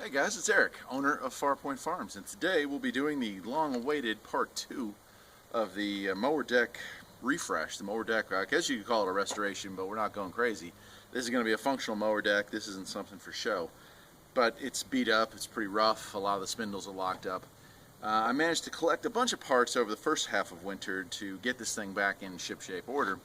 Hey guys, it's Eric, owner of Farpoint Farms, and today we'll be doing the long-awaited part 2 of the Mower Deck refresh. The Mower Deck, I guess you could call it a restoration, but we're not going crazy. This is going to be a functional mower deck. This isn't something for show. But it's beat up, it's pretty rough, a lot of the spindles are locked up. I managed to collect a bunch of parts over the first half of winter to get this thing back in ship-shape order.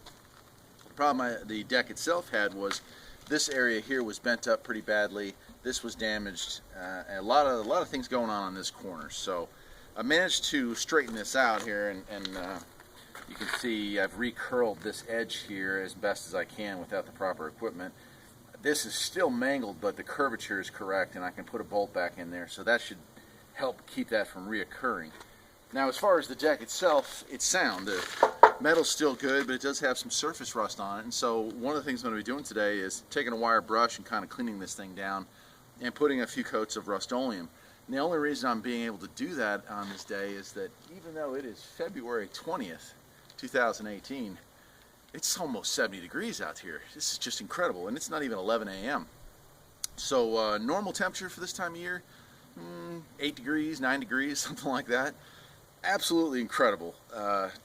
The problem the deck itself had was this area here was bent up pretty badly. This was damaged, and a lot of things going on this corner. So I managed to straighten this out here, and you can see I've recurled this edge here as best as I can without the proper equipment. This is still mangled, but the curvature is correct, and I can put a bolt back in there, so that should help keep that from reoccurring. Now, as far as the deck itself, it's sound. The metal's still good, but it does have some surface rust on it, and so one of the things I'm going to be doing today is taking a wire brush and kind of cleaning this thing down and putting a few coats of Rust-Oleum. And the only reason I'm being able to do that on this day is that even though it is February 20th, 2018, it's almost 70 degrees out here. This is just incredible, and it's not even 11 a.m. So normal temperature for this time of year, 8 degrees, 9 degrees, something like that. Absolutely incredible.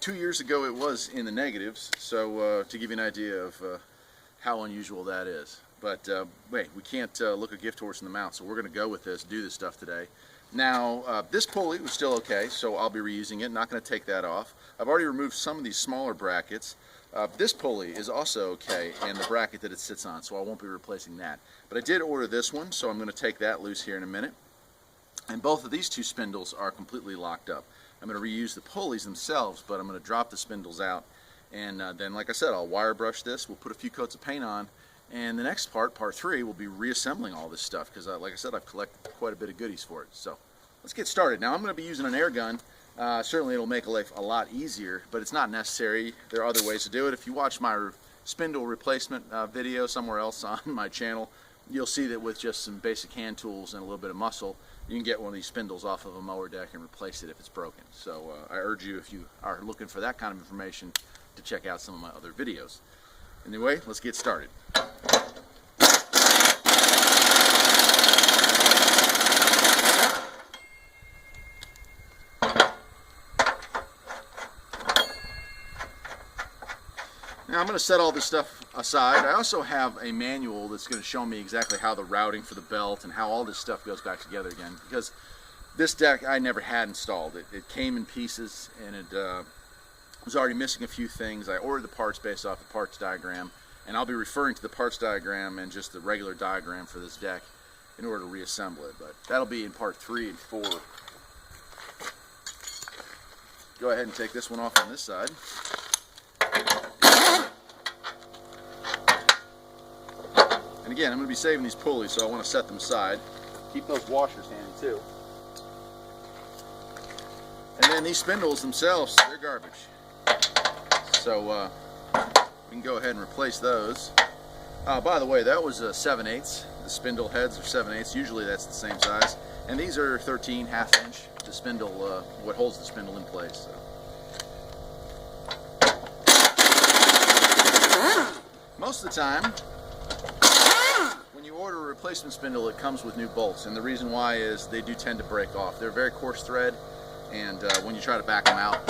2 years ago it was in the negatives, so to give you an idea of how unusual that is. But wait, we can't look a gift horse in the mouth, so we're going to go with this, do this stuff today. Now, this pulley was still okay, so I'll be reusing it, not going to take that off. I've already removed some of these smaller brackets. This pulley is also okay, and the bracket that it sits on, so I won't be replacing that. But I did order this one, so I'm going to take that loose here in a minute. And both of these two spindles are completely locked up. I'm going to reuse the pulleys themselves, but I'm going to drop the spindles out. And then, like I said, I'll wire brush this. We'll put a few coats of paint on. And the next part, part 3, will be reassembling all this stuff because, like I said, I've collected quite a bit of goodies for it. So let's get started. Now, I'm going to be using an air gun. Certainly, it'll make life a lot easier, but it's not necessary. There are other ways to do it. If you watch my spindle replacement video somewhere else on my channel, you'll see that with just some basic hand tools and a little bit of muscle, you can get one of these spindles off of a mower deck and replace it if it's broken. So I urge you, if you are looking for that kind of information, to check out some of my other videos. Anyway, let's get started. Now I'm going to set all this stuff aside. I also have a manual that's going to show me exactly how the routing for the belt and how all this stuff goes back together again, because this deck I never had installed. It came in pieces, and it was already missing a few things. I ordered the parts based off the parts diagram, and I'll be referring to the parts diagram and just the regular diagram for this deck in order to reassemble it, but that'll be in part 3 and 4. Go ahead and take this one off on this side. And again, I'm going to be saving these pulleys, so I want to set them aside. Keep those washers handy too. And then these spindles themselves, they're garbage. So we can go ahead and replace those. By the way, that was 7/8. The spindle heads are 7/8. Usually that's the same size. And these are 13 1/2 inch. The spindle, what holds the spindle in place. So. Most of the time, when you order a replacement spindle, it comes with new bolts, and the reason why is they do tend to break off. They're very coarse thread, and when you try to back them out,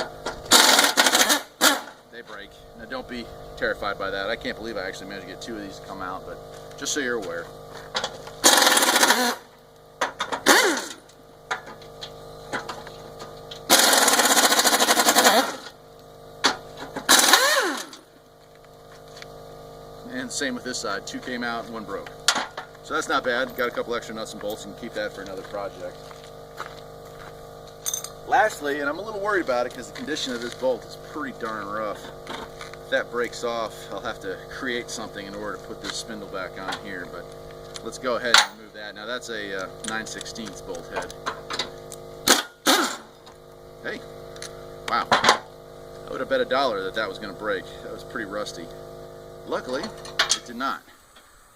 they break. Now don't be terrified by that. I can't believe I actually managed to get 2 of these to come out, but just so you're aware. And same with this side, 2 came out and 1 broke. So that's not bad. Got a couple extra nuts and bolts, and keep that for another project. Lastly, and I'm a little worried about it because the condition of this bolt is pretty darn rough. If that breaks off, I'll have to create something in order to put this spindle back on here, but let's go ahead and remove that. Now that's a 9/16 bolt head. Hey, wow. I would have bet $1 that that was going to break. That was pretty rusty. Luckily, it did not.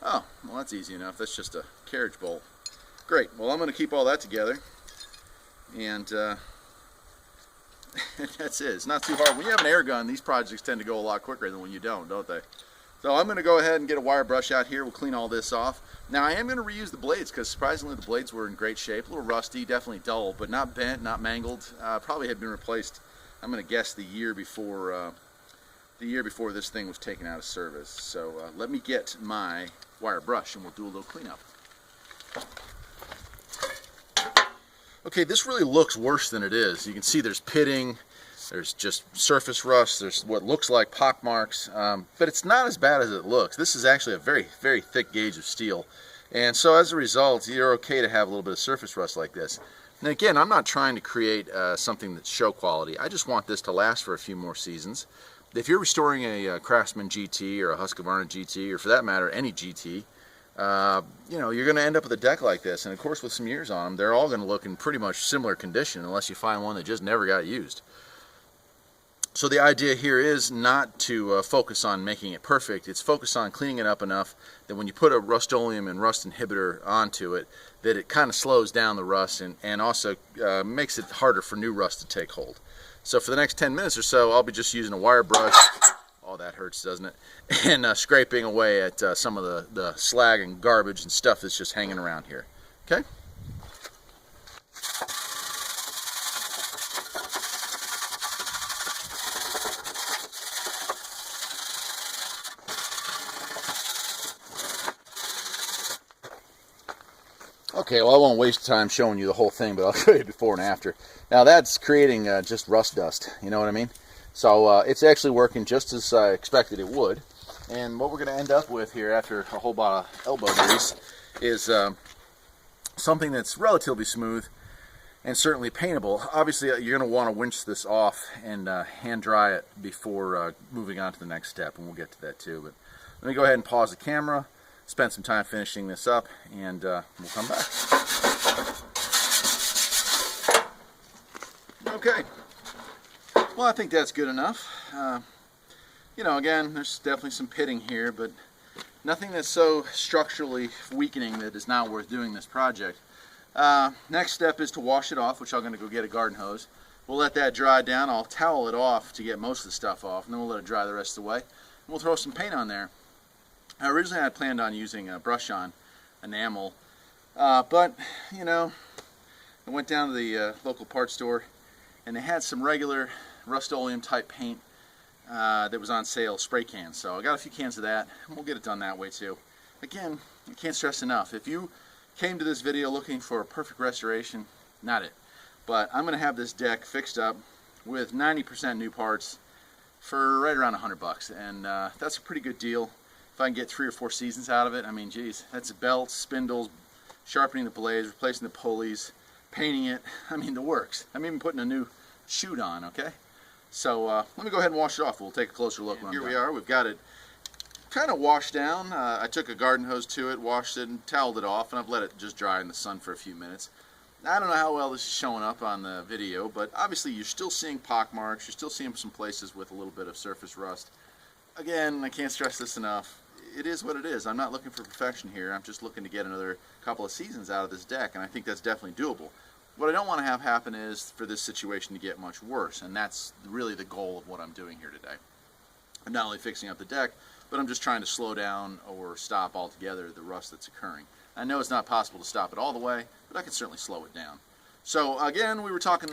Oh, well, that's easy enough. That's just a carriage bolt. Great. Well, I'm going to keep all that together, and that's it. It's not too hard. When you have an air gun, these projects tend to go a lot quicker than when you don't they? So I'm going to go ahead and get a wire brush out here. We'll clean all this off. Now I am going to reuse the blades because surprisingly the blades were in great shape. A little rusty, definitely dull, but not bent, not mangled. Probably had been replaced, I'm going to guess, the year before this thing was taken out of service. So let me get my wire brush and we'll do a little cleanup. Okay, this really looks worse than it is. You can see there's pitting, there's just surface rust, there's what looks like pock marks, but it's not as bad as it looks. This is actually a very, very thick gauge of steel. And so as a result, you're okay to have a little bit of surface rust like this. And again, I'm not trying to create something that's show quality. I just want this to last for a few more seasons. If you're restoring a Craftsman GT or a Husqvarna GT, or for that matter, any GT, you know, you're going to end up with a deck like this, and of course with some years on them, they're all going to look in pretty much similar condition unless you find one that just never got used. So the idea here is not to focus on making it perfect, it's focus on cleaning it up enough that when you put a Rust-Oleum and rust inhibitor onto it, that it kind of slows down the rust and also makes it harder for new rust to take hold. So for the next 10 minutes or so, I'll be just using a wire brush. Oh, that hurts, doesn't it? And scraping away at some of the slag and garbage and stuff that's just hanging around here. Okay? Okay, well I won't waste time showing you the whole thing, but I'll show you before and after. Now that's creating just rust dust, you know what I mean? So it's actually working just as I expected it would. And what we're going to end up with here after a whole lot of elbow grease is something that's relatively smooth and certainly paintable. Obviously you're going to want to winch this off and hand dry it before moving on to the next step, and we'll get to that too. But let me go ahead and pause the camera, spend some time finishing this up, and we'll come back. Okay. Well, I think that's good enough. You know, again, there's definitely some pitting here, but nothing that's so structurally weakening that is not worth doing this project. Next step is to wash it off, which I'm going to go get a garden hose. We'll let that dry down. I'll towel it off to get most of the stuff off, and then we'll let it dry the rest of the way. And we'll throw some paint on there. Originally, I had planned on using a brush-on enamel, but, you know, I went down to the local parts store, and they had some regular Rust-Oleum type paint that was on sale, spray cans. So I got a few cans of that, and we'll get it done that way too. Again, I can't stress enough, if you came to this video looking for a perfect restoration, not it. But I'm going to have this deck fixed up with 90% new parts for right around $100, and that's a pretty good deal. If I can get 3 or 4 seasons out of it, I mean, geez, that's belts, spindles, sharpening the blades, replacing the pulleys, painting it, I mean, the works. I'm even putting a new chute on, okay? So let me go ahead and wash it off. We'll take a closer look. Here we are. We've got it kind of washed down. I took a garden hose to it, washed it, and toweled it off, and I've let it just dry in the sun for a few minutes. I don't know how well this is showing up on the video, but obviously you're still seeing pock marks. You're still seeing some places with a little bit of surface rust. Again, I can't stress this enough. It is what it is. I'm not looking for perfection here. I'm just looking to get another couple of seasons out of this deck, and I think that's definitely doable. What I don't want to have happen is for this situation to get much worse, and that's really the goal of what I'm doing here today. I'm not only fixing up the deck, but I'm just trying to slow down or stop altogether the rust that's occurring. I know it's not possible to stop it all the way, but I can certainly slow it down. So again, we were talking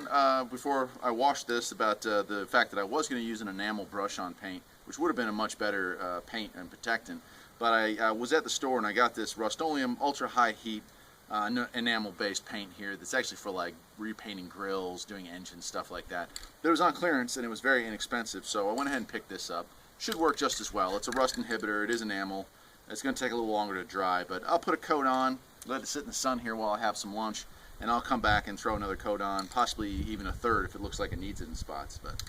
before I washed this about the fact that I was going to use an enamel brush on paint, which would have been a much better paint and protectant. But I was at the store and I got this Rust-Oleum ultra high heat enamel based paint here that's actually for like repainting grills, doing engines, stuff like that. But it was on clearance and it was very inexpensive, so I went ahead and picked this up. Should work just as well. It's a rust inhibitor, it is enamel. It's going to take a little longer to dry, but I'll put a coat on, let it sit in the sun here while I have some lunch, and I'll come back and throw another coat on, possibly even a third if it looks like it needs it in spots. But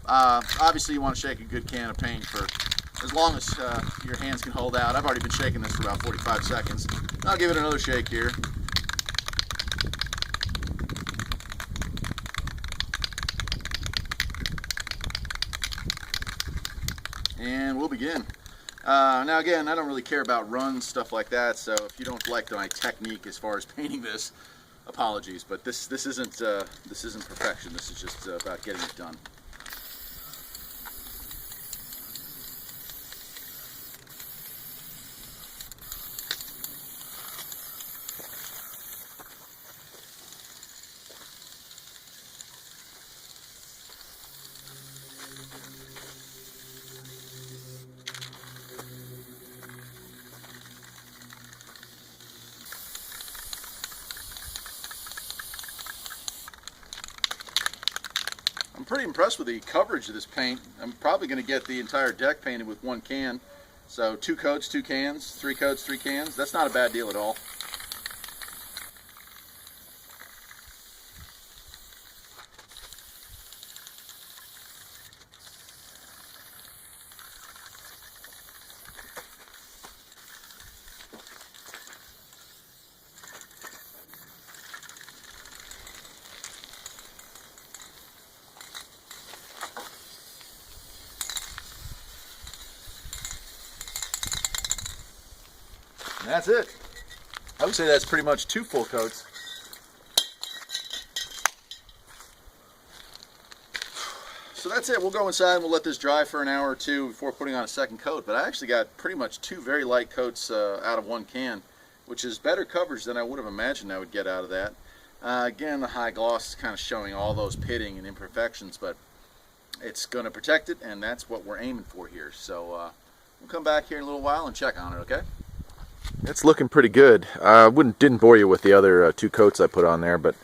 obviously you want to shake a good can of paint for as long as your hands can hold out. I've already been shaking this for about 45 seconds. I'll give it another shake here. And we'll begin. Now again, I don't really care about runs, stuff like that, so if you don't like my technique as far as painting this, apologies, but this isn't perfection. This is just about getting it done. impressed with the coverage of this paint. I'm probably going to get the entire deck painted with one can. So 2 coats, 2 cans, 3 coats, 3 cans. That's not a bad deal at all. And that's it. I would say that's pretty much 2 full coats. So that's it. We'll go inside and we'll let this dry for an hour or 2 before putting on a second coat. But I actually got pretty much 2 very light coats out of 1 can, which is better coverage than I would have imagined I would get out of that. Again, the high gloss is kind of showing all those pitting and imperfections, but it's going to protect it, and that's what we're aiming for here. So we'll come back here in a little while and check on it, okay? It's looking pretty good. I didn't bore you with the other 2 coats I put on there, but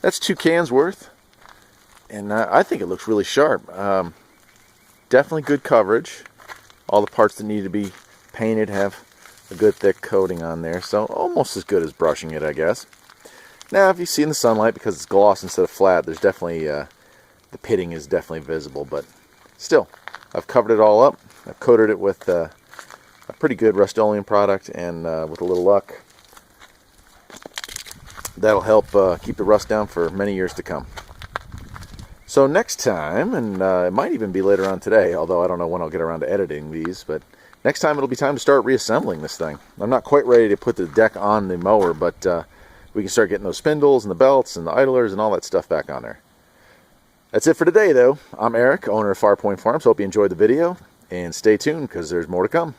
that's 2 cans worth, and I think it looks really sharp. Definitely good coverage. All the parts that need to be painted have a good thick coating on there, so almost as good as brushing it, I guess. Now, if you see in the sunlight, because it's gloss instead of flat, there's definitely the pitting is definitely visible, but still, I've covered it all up. I've coated it with a pretty good Rust-Oleum product, and with a little luck, that'll help keep the rust down for many years to come. So next time, and it might even be later on today, although I don't know when I'll get around to editing these, but next time it'll be time to start reassembling this thing. I'm not quite ready to put the deck on the mower, but we can start getting those spindles and the belts and the idlers and all that stuff back on there. That's it for today, though. I'm Eric, owner of Farpoint Farms. Hope you enjoyed the video, and stay tuned because there's more to come.